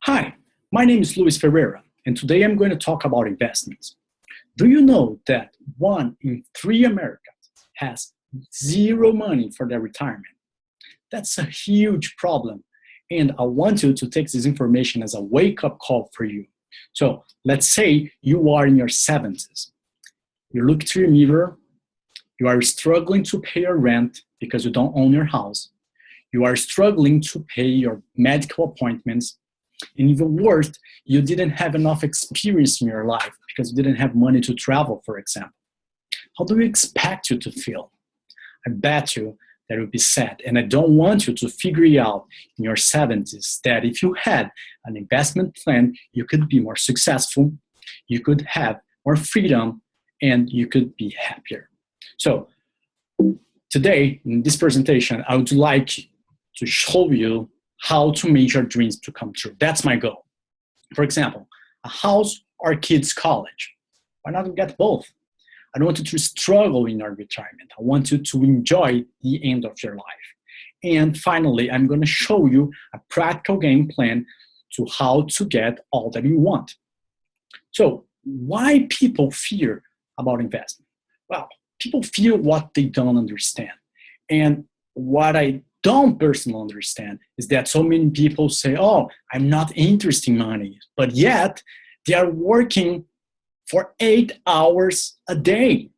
Hi, my name is Ferreira, and today I'm going to talk about investments. Do you know that 1 in 3 Americans has zero money for their retirement? That's a huge problem, and I want you to take this information as a wake-up call for you. So let's say you are in your 70s. You look to your mirror, you are struggling to pay your rent because you don't own your house. You are struggling to pay your medical appointments. And even worse, you didn't have enough experience in your life because you didn't have money to travel, for example. How do we expect you to feel? I bet you that it would be sad. And I don't want you to figure it out in your 70s that if you had an investment plan, you could be more successful, you could have more freedom, and you could be happier. So today, in this presentation, I would like to show you how to make your dreams to come true. That's my goal. For example, a house or kids' college. Why not get both? I don't want you to struggle in your retirement. I want you to enjoy the end of your life. And finally, I'm going to show you a practical game plan to how to get all that you want. So why people fear about investment? Well, people fear what they don't understand. And what I don't personally understand is that so many people say, oh, I'm not interested in money, but yet they are working for 8 hours a day.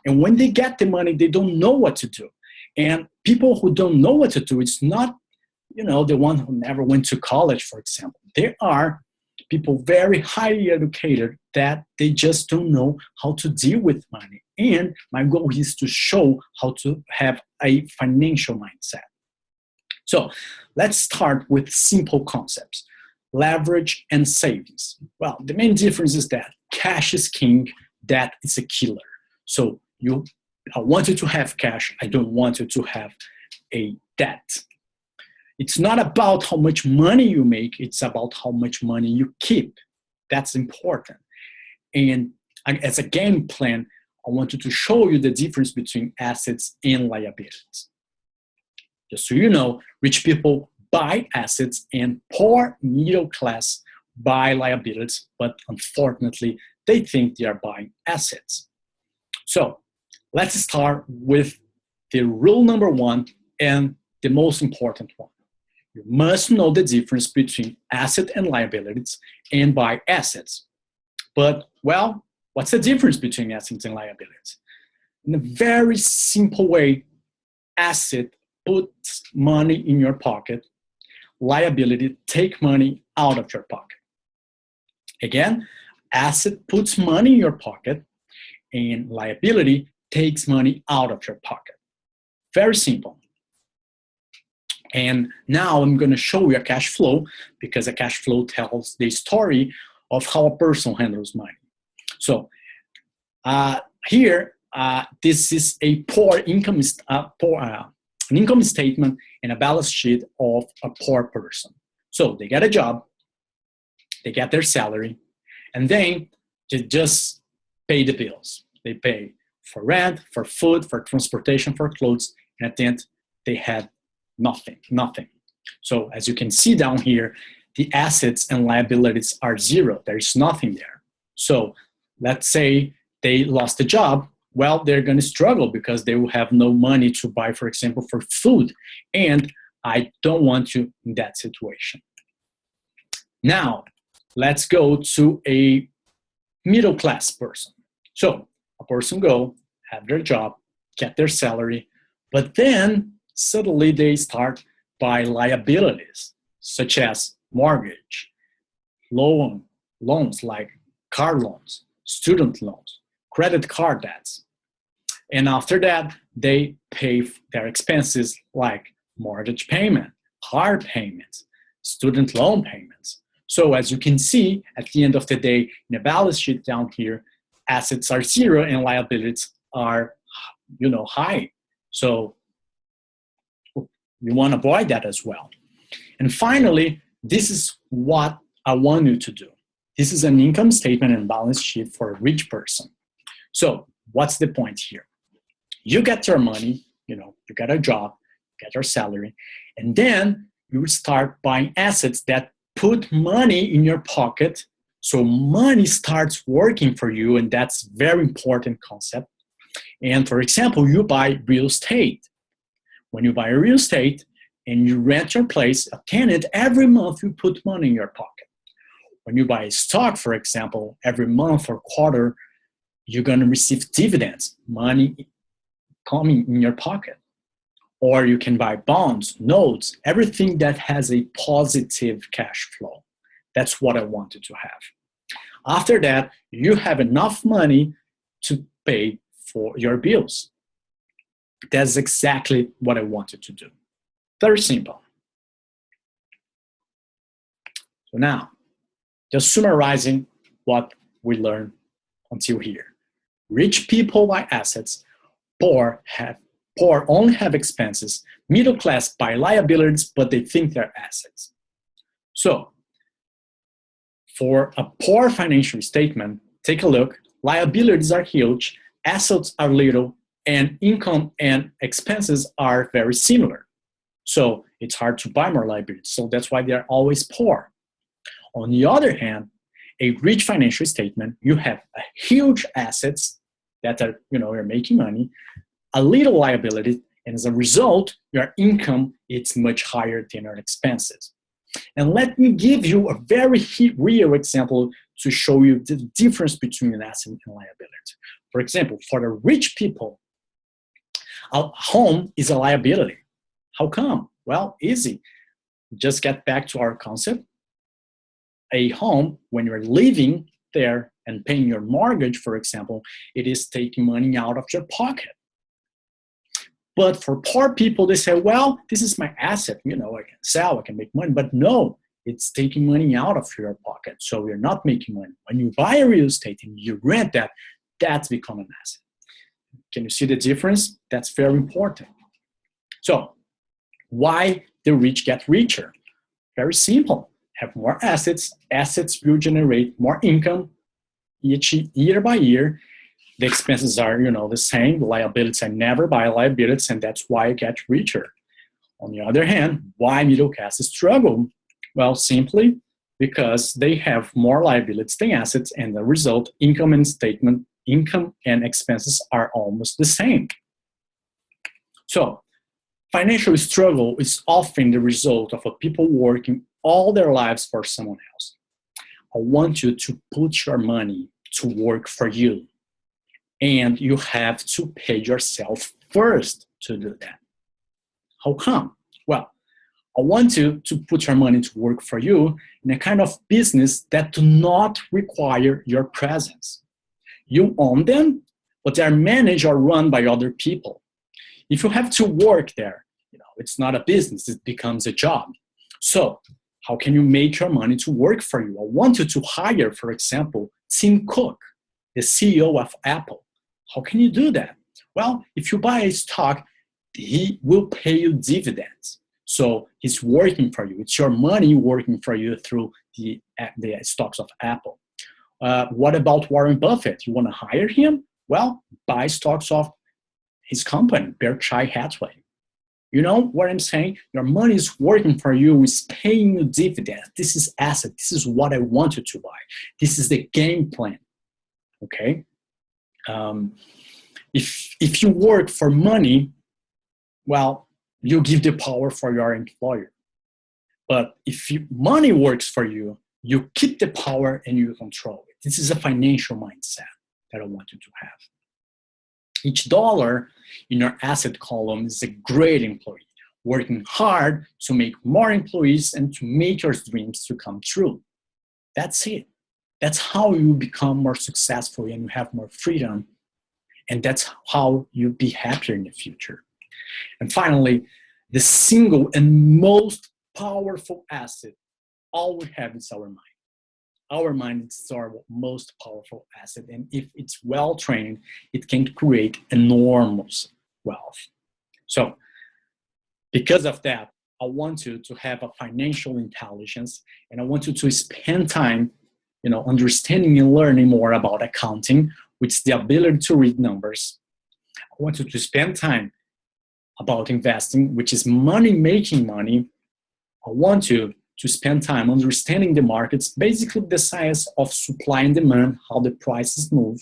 And when they get the money, they don't know what to do. And people who don't know what to do, it's not, the one who never went to college, for example. There are people very highly educated that they just don't know how to deal with money. And my goal is to show how to have a financial mindset. So let's start with simple concepts, leverage and savings. Well, the main difference is that cash is king, debt is a killer. So I want you to have cash, I don't want you to have a debt. It's not about how much money you make, it's about how much money you keep. That's important. And as a game plan, I want you to show you the difference between assets and liabilities. Just so you know, rich people buy assets and poor middle class buy liabilities, but unfortunately, they think they are buying assets. So let's start with the rule number 1 and the most important one. You must know the difference between asset and liabilities and buy assets. But, well, what's the difference between assets and liabilities? In a very simple way, asset puts money in your pocket, liability take money out of your pocket. Again, asset puts money in your pocket and liability takes money out of your pocket. Very simple. And now I'm going to show you a cash flow because a cash flow tells the story of how a person handles money. So here, this is a an income statement and a balance sheet of a poor person. So they get a job, they get their salary, and then they just pay the bills. They pay for rent, for food, for transportation, for clothes, and at the end, they had nothing. So as you can see down here, the assets and liabilities are zero. There is nothing there. So let's say they lost a job. Well, they're going to struggle because they will have no money to buy, for example, for food. And I don't want you in that situation. Now, let's go to a middle class person. So a person go, have their job, get their salary, but then suddenly they start buy liabilities, such as mortgage, loans like car loans, student loans, credit card debts. And after that, they pay their expenses like mortgage payment, car payments, student loan payments. So as you can see, at the end of the day, in the balance sheet down here, assets are zero and liabilities are, high. So you want to avoid that as well. And finally, this is what I want you to do. This is an income statement and balance sheet for a rich person. So what's the point here? You get your money, you get a job, get your salary, and then you start buying assets that put money in your pocket, so money starts working for you, and that's a very important concept. And for example, you buy real estate. When you buy real estate and you rent your place, a tenant, every month you put money in your pocket. When you buy a stock, for example, every month or quarter, you're going to receive dividends, money coming in your pocket. Or you can buy bonds, notes, everything that has a positive cash flow. That's what I wanted to have. After that, you have enough money to pay for your bills. That's exactly what I wanted to do. Very simple. So now, just summarizing what we learned until here. Rich people buy assets, poor only have expenses, middle class buy liabilities, but they think they're assets. So, for a poor financial statement, take a look. Liabilities are huge, assets are little, and income and expenses are very similar. So it's hard to buy more liabilities. So that's why they're always poor. On the other hand, a rich financial statement, you have a huge assets that are, you're making money, a little liability, and as a result, your income is much higher than your expenses. And let me give you a very real example to show you the difference between an asset and liability. For example, for the rich people, a home is a liability. How come? Well, easy. Just get back to our concept. A home, when you're living there and paying your mortgage, for example, it is taking money out of your pocket. But for poor people, they say, well, this is my asset. I can sell, I can make money. But no, it's taking money out of your pocket. So you're not making money. When you buy a real estate and you rent that, that's become an asset. Can you see the difference? That's very important. So why the rich get richer? Very simple. Have more assets. Assets will generate more income each year by year. The expenses are, the same. The liabilities, I never buy liabilities, and that's why I get richer. On the other hand, why middle classes struggle? Well, simply because they have more liabilities than assets, and the result, income and expenses are almost the same. So, financial struggle is often the result of a people working all their lives for someone else. I want you to put your money to work for you. And you have to pay yourself first to do that. How come? Well, I want you to put your money to work for you in a kind of business that do not require your presence. You own them, but they are managed or run by other people. If you have to work there, it's not a business, it becomes a job. So how can you make your money to work for you? I want you to hire, for example, Tim Cook, the CEO of Apple. How can you do that? Well, if you buy a stock, he will pay you dividends. So he's working for you. It's your money working for you through the stocks of Apple. What about Warren Buffett? You want to hire him? Well, buy stocks of his company, Berkshire Hathaway. You know what I'm saying? Your money is working for you, is paying you dividends. This is asset. This is what I want you to buy. This is the game plan. Okay? If you work for money, well, you give the power for your employer. But if money works for you, you keep the power and you control it. This is a financial mindset that I want you to have. Each dollar in your asset column is a great employee, working hard to make more employees and to make your dreams to come true. That's it. That's how you become more successful and you have more freedom. And that's how you be happier in the future. And finally, the single and most powerful asset all we have is our mind. Our mind is our most powerful asset. And if it's well trained, it can create enormous wealth. So because of that, I want you to have a financial intelligence, and I want you to spend time, understanding and learning more about accounting, which is the ability to read numbers. I want you to spend time about investing, which is money making money. I want you to spend time understanding the markets, basically the science of supply and demand, how the prices move,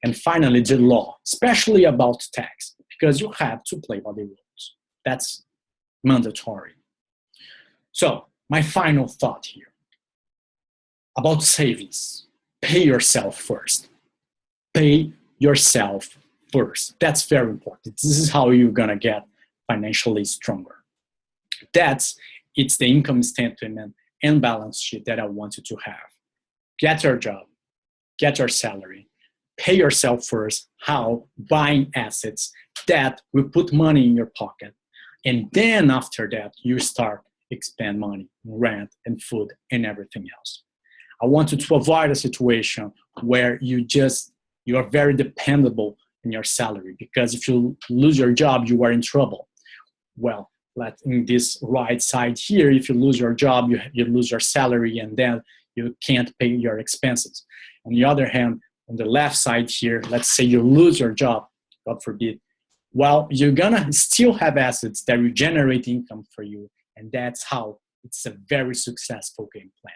and finally the law, especially about tax, because you have to play by the rules. That's mandatory. So my final thought here about savings: pay yourself first. Pay yourself first. That's very important. This is how you're gonna get financially stronger. It's the income statement and balance sheet that I want you to have. Get your job, get your salary, pay yourself first. How? Buying assets that will put money in your pocket. And then after that, you start expend money, rent and food and everything else. I want you to avoid a situation where you are very dependable in your salary, because if you lose your job, you are in trouble. Well, in this right side here, if you lose your job, you lose your salary, and then you can't pay your expenses. On the other hand, on the left side here, let's say you lose your job, God forbid, well, you're gonna still have assets that will generate income for you, and that's how it's a very successful game plan.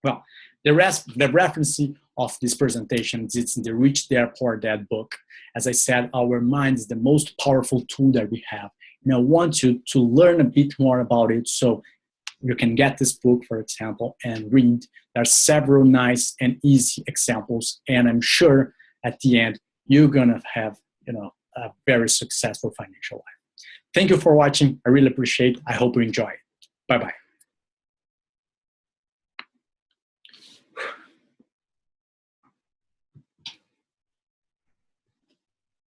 Well, the reference of this presentation is in the Rich Dad Poor Dad book. As I said, our mind is the most powerful tool that we have. And I want you to learn a bit more about it, so you can get this book, for example, and read. There are several nice and easy examples, and I'm sure at the end, you're gonna have a very successful financial life. Thank you for watching. I really appreciate it. I hope you enjoy it. Bye-bye.